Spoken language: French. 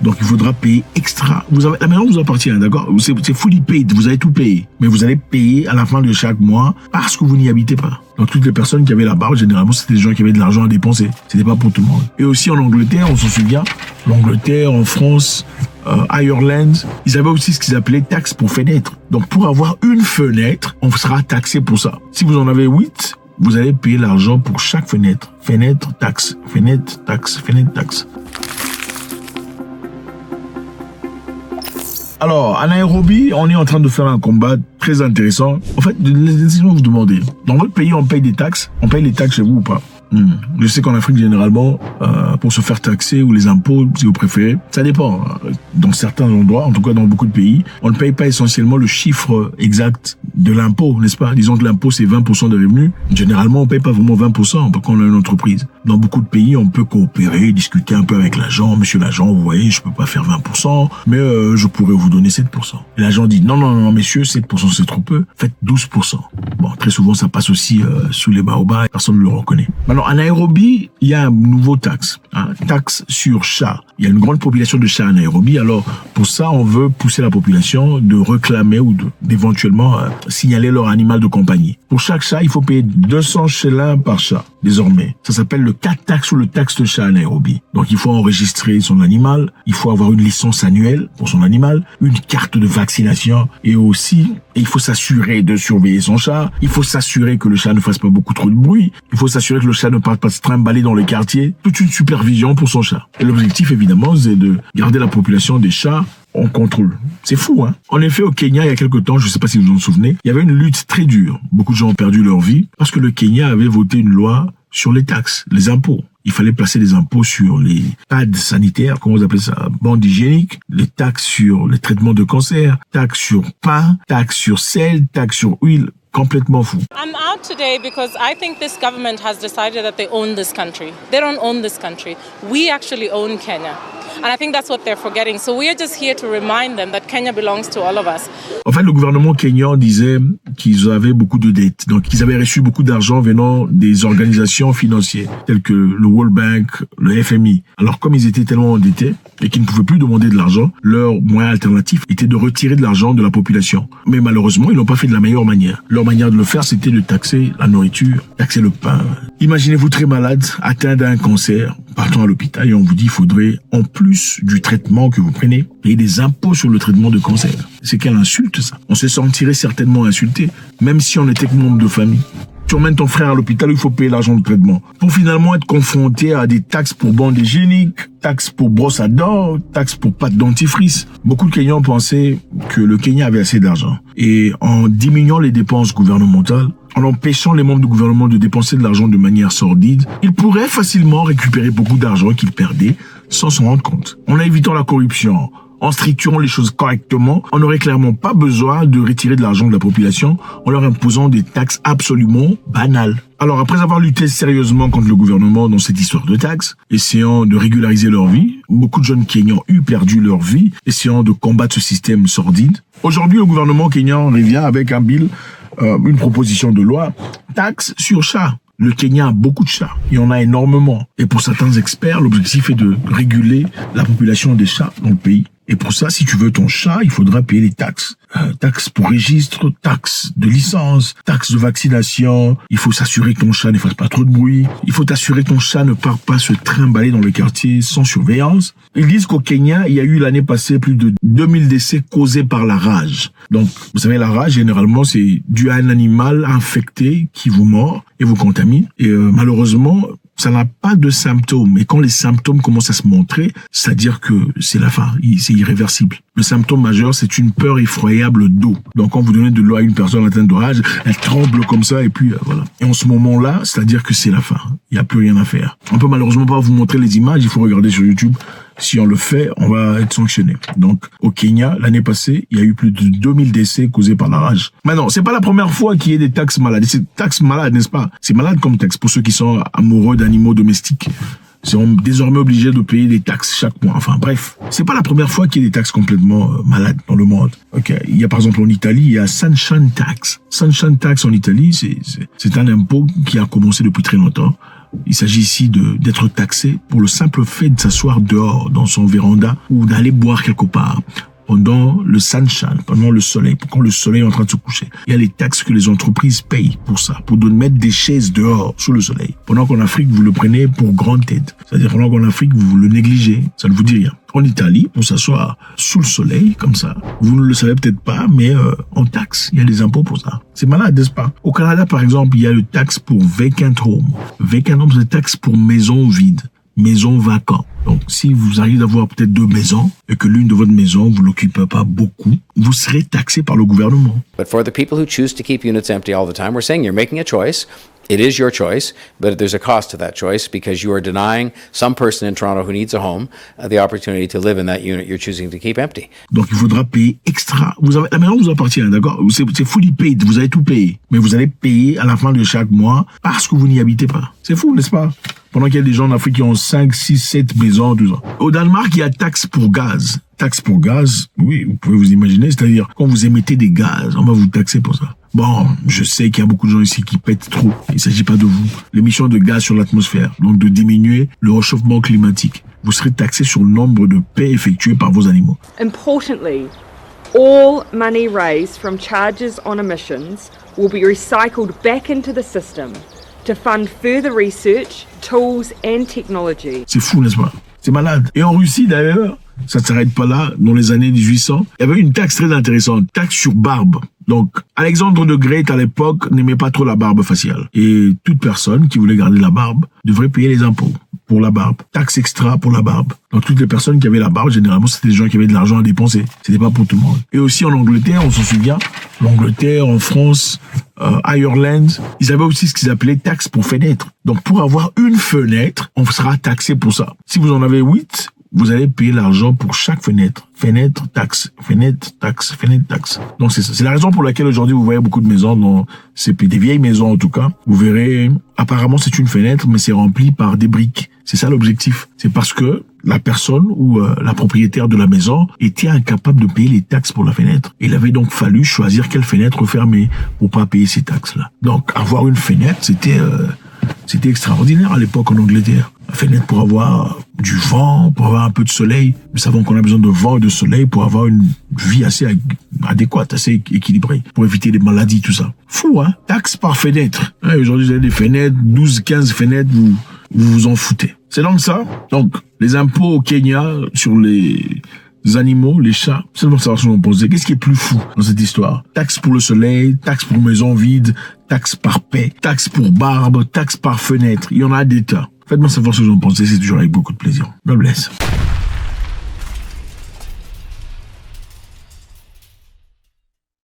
Donc il faudra payer extra. La maison vous appartient, d'accord? C'est fully paid, vous avez tout payé. Mais vous allez payer à la fin de chaque mois parce que vous n'y habitez pas. Donc toutes les personnes qui avaient la barre, généralement, c'était des gens qui avaient de l'argent à dépenser. C'était pas pour tout le monde. Et aussi en Angleterre, on s'en souvient, l'Angleterre, en France, Ireland, ils avaient aussi ce qu'ils appelaient taxe pour fenêtre. Donc pour avoir une fenêtre, on sera taxé pour ça. Si vous en avez 8, vous allez payer l'argent pour chaque fenêtre. Fenêtre, taxe, fenêtre, taxe, fenêtre, taxe. Alors, à Nairobi, on est en train de faire un combat très intéressant. En fait, laissez-moi vous demander, dans votre pays, on paye des taxes? On paye les taxes chez vous ou pas? Je sais qu'en Afrique, généralement, pour se faire taxer, ou les impôts, si vous préférez, ça dépend. Dans certains endroits, en tout cas dans beaucoup de pays, on ne paye pas essentiellement le chiffre exact de l'impôt, n'est-ce pas? Disons que l'impôt, c'est 20% des revenus. Généralement, on ne paye pas vraiment 20% quand on a une entreprise. Dans beaucoup de pays, on peut coopérer, discuter un peu avec l'agent. Monsieur l'agent, vous voyez, je peux pas faire 20%, mais je pourrais vous donner 7%. Et l'agent dit, non, messieurs, 7%, c'est trop peu. Faites 12%. Bon, très souvent, ça passe aussi sous les baobabs, personne ne le reconnaît. Maintenant, à Nairobi, il y a un nouveau taxe, taxe sur chat. Il y a une grande population de chats à Nairobi. Alors, pour ça, on veut pousser la population de réclamer ou d'éventuellement signaler leur animal de compagnie. Pour chaque chat, il faut payer 200 shillings par chat, désormais. Ça s'appelle le cat tax ou le taxe de chat à Nairobi. Donc, il faut enregistrer son animal, il faut avoir une licence annuelle pour son animal, une carte de vaccination et aussi, il faut s'assurer de surveiller son chat, il faut s'assurer que le chat ne fasse pas beaucoup trop de bruit, il faut s'assurer que le chat ne parte pas se trimballer dans les quartiers, toute une supervision pour son chat. Et l'objectif, évidemment, c'est de garder la population des chats en contrôle. C'est fou, hein? En effet, au Kenya, il y a quelque temps, je ne sais pas si vous vous en souvenez, il y avait une lutte très dure. Beaucoup de gens ont perdu leur vie parce que le Kenya avait voté une loi sur les taxes, les impôts. Il fallait placer des impôts sur les pads sanitaires, comment vous appelez ça, bandes hygiéniques, les taxes sur les traitements de cancer, taxes sur pain, taxes sur sel, taxes sur huile. Complètement fou. I'm out today because I think this government has decided that they own this country. They don't own this country. We actually own Kenya. And I think that's what they're forgetting. So we are just here to remind them that Kenya belongs to all of us. En fait, le gouvernement kényan disait qu'ils avaient beaucoup de dettes. Donc, ils avaient reçu beaucoup d'argent venant des organisations financières, telles que le World Bank, le FMI. Alors, comme ils étaient tellement endettés et qu'ils ne pouvaient plus demander de l'argent, leur moyen alternatif était de retirer de l'argent de la population. Mais malheureusement, ils l'ont pas fait de la meilleure manière. Leur manière de le faire, c'était de taxer la nourriture, taxer le pain. Imaginez-vous très malade, atteint d'un cancer, partant à l'hôpital et on vous dit qu'il faudrait, en plus du traitement que vous prenez, payer des impôts sur le traitement de cancer. C'est quelle insulte, ça? On se sentirait certainement insulté, même si on était que membre de famille. Tu emmènes ton frère à l'hôpital, il faut payer l'argent de traitement. Pour finalement être confronté à des taxes pour bandes hygiéniques, taxes pour brosse à dents, taxes pour pâte dentifrice. Beaucoup de Kenyans pensaient que le Kenya avait assez d'argent. Et en diminuant les dépenses gouvernementales, en empêchant les membres du gouvernement de dépenser de l'argent de manière sordide, ils pourraient facilement récupérer beaucoup d'argent qu'ils perdaient sans s'en rendre compte. En évitant la corruption, en structurant les choses correctement, on n'aurait clairement pas besoin de retirer de l'argent de la population en leur imposant des taxes absolument banales. Alors, après avoir lutté sérieusement contre le gouvernement dans cette histoire de taxes, essayant de régulariser leur vie, beaucoup de jeunes Kenyans ont perdu leur vie, essayant de combattre ce système sordide. Aujourd'hui, le gouvernement kenyan revient avec un bill, une proposition de loi, taxe sur chat. Le Kenya a beaucoup de chats. Il y en a énormément. Et pour certains experts, l'objectif est de réguler la population des chats dans le pays. Et pour ça, si tu veux ton chat, il faudra payer les taxes. Taxes pour registre, taxes de licence, taxes de vaccination. Il faut s'assurer que ton chat ne fasse pas trop de bruit. Il faut t'assurer que ton chat ne part pas se trimballer dans le quartier sans surveillance. Ils disent qu'au Kenya, il y a eu l'année passée plus de 2000 décès causés par la rage. Donc, vous savez, la rage, généralement, c'est dû à un animal infecté qui vous mord et vous contamine. Et malheureusement, ça n'a pas de symptômes. Et quand les symptômes commencent à se montrer, c'est-à-dire que c'est la fin, c'est irréversible. Le symptôme majeur, c'est une peur effroyable d'eau. Donc quand vous donnez de l'eau à une personne atteinte de rage, elle tremble comme ça et puis voilà. Et en ce moment-là, c'est-à-dire que c'est la fin. Il n'y a plus rien à faire. On peut malheureusement pas vous montrer les images, il faut regarder sur YouTube. Si on le fait, on va être sanctionné. Donc, au Kenya, l'année passée, il y a eu plus de 2000 décès causés par la rage. Maintenant, c'est pas la première fois qu'il y a des taxes malades. C'est taxes malades, n'est-ce pas? C'est malade comme taxe pour ceux qui sont amoureux d'animaux domestiques. Ils sont désormais obligés de payer des taxes chaque mois. Enfin, bref. C'est pas la première fois qu'il y a des taxes complètement malades dans le monde. Ok. Il y a, par exemple, en Italie, il y a Sunshine Tax. Sunshine Tax en Italie, c'est un impôt qui a commencé depuis très longtemps. Il s'agit ici d'être taxé pour le simple fait de s'asseoir dehors dans son véranda ou d'aller boire quelque part pendant le sunshine, pendant le soleil, quand le soleil est en train de se coucher. Il y a les taxes que les entreprises payent pour ça, pour mettre des chaises dehors, sous le soleil. Pendant qu'en Afrique, vous le prenez pour grande tête. C'est-à-dire pendant qu'en Afrique, vous le négligez. Ça ne vous dit rien. En Italie, pour s'asseoir sous le soleil, comme ça, vous ne le savez peut-être pas, mais en taxe, il y a des impôts pour ça. C'est malade, n'est-ce pas? Au Canada, par exemple, il y a le taxe pour vacant home. Vacant home, c'est le taxe pour maison vide. Maison vacant. Donc, si vous arrivez d'avoir peut-être 2 maisons et que l'une de votre maison, vous l'occupez pas beaucoup, vous serez taxé par le gouvernement. But for the people who choose to keep units empty all the time, we're saying you're making a choice. It is your choice, but there's a cost to that choice because you are denying some person in Toronto who needs a home the opportunity to live in that unit you're choosing to keep empty. Donc, il faudra payer extra. La maison vous appartient, d'accord? C'est fully paid. Vous allez tout payer. Mais vous allez payer à la fin de chaque mois parce que vous n'y habitez pas. C'est fou, n'est-ce pas? Pendant qu'il y a des gens en Afrique qui ont 5, 6, 7 maisons, tout ça. Au Danemark, il y a taxe pour gaz. Taxe pour gaz, oui, vous pouvez vous imaginer, c'est-à-dire quand vous émettez des gaz, on va vous taxer pour ça. Bon, je sais qu'il y a beaucoup de gens ici qui pètent trop. Il ne s'agit pas de vous. L'émission de gaz sur l'atmosphère, donc de diminuer le réchauffement climatique. Vous serez taxé sur le nombre de paies effectuées par vos animaux. Importantly, all money raised from charges on emissions will be recycled back into the system to fund further research, tools and technology. C'est fou, n'est-ce pas? C'est malade. Et en Russie, d'ailleurs, ça ne s'arrête pas là. Dans les années 1800, il y avait une taxe très intéressante, taxe sur barbe. Donc, Alexandre de Grete, à l'époque, n'aimait pas trop la barbe faciale. Et toute personne qui voulait garder la barbe devrait payer les impôts pour la barbe. Taxe extra pour la barbe. Donc, toutes les personnes qui avaient la barbe, généralement, c'était des gens qui avaient de l'argent à dépenser. C'était pas pour tout le monde. Et aussi en Angleterre, on s'en souvient, l'Angleterre, en France, Ireland, ils avaient aussi ce qu'ils appelaient taxe pour fenêtre. Donc, pour avoir une fenêtre, on sera taxé pour ça. Si vous en avez 8, vous allez payer l'argent pour chaque fenêtre. Fenêtre, taxe. Fenêtre, taxe. Fenêtre, taxe. Donc, c'est ça. C'est la raison pour laquelle aujourd'hui, vous voyez beaucoup de maisons dans des vieilles maisons, en tout cas. Vous verrez, apparemment, c'est une fenêtre, mais c'est rempli par des briques. C'est ça l'objectif. C'est parce que la personne ou la propriétaire de la maison était incapable de payer les taxes pour la fenêtre. Il avait donc fallu choisir quelle fenêtre fermer pour pas payer ces taxes-là. Donc, avoir une fenêtre, c'était extraordinaire à l'époque en Angleterre. La fenêtre pour avoir du vent, pour avoir un peu de soleil. Nous savons qu'on a besoin de vent et de soleil pour avoir une vie assez adéquate, assez équilibrée, pour éviter les maladies, tout ça. Fou, hein? Taxe par fenêtre. Ouais, aujourd'hui, vous avez des fenêtres, 12, 15 fenêtres, vous vous en foutez. C'est donc ça. Donc, les impôts au Kenya sur les animaux, les chats, seulement savoir ce qu'on pensait. Qu'est-ce qui est plus fou dans cette histoire? Taxe pour le soleil, taxe pour maison vide, taxe par paix, taxe pour barbe, taxe par fenêtre. Il y en a des tas. Faites-moi savoir ce que vous en pensez, c'est toujours avec beaucoup de plaisir. God bless.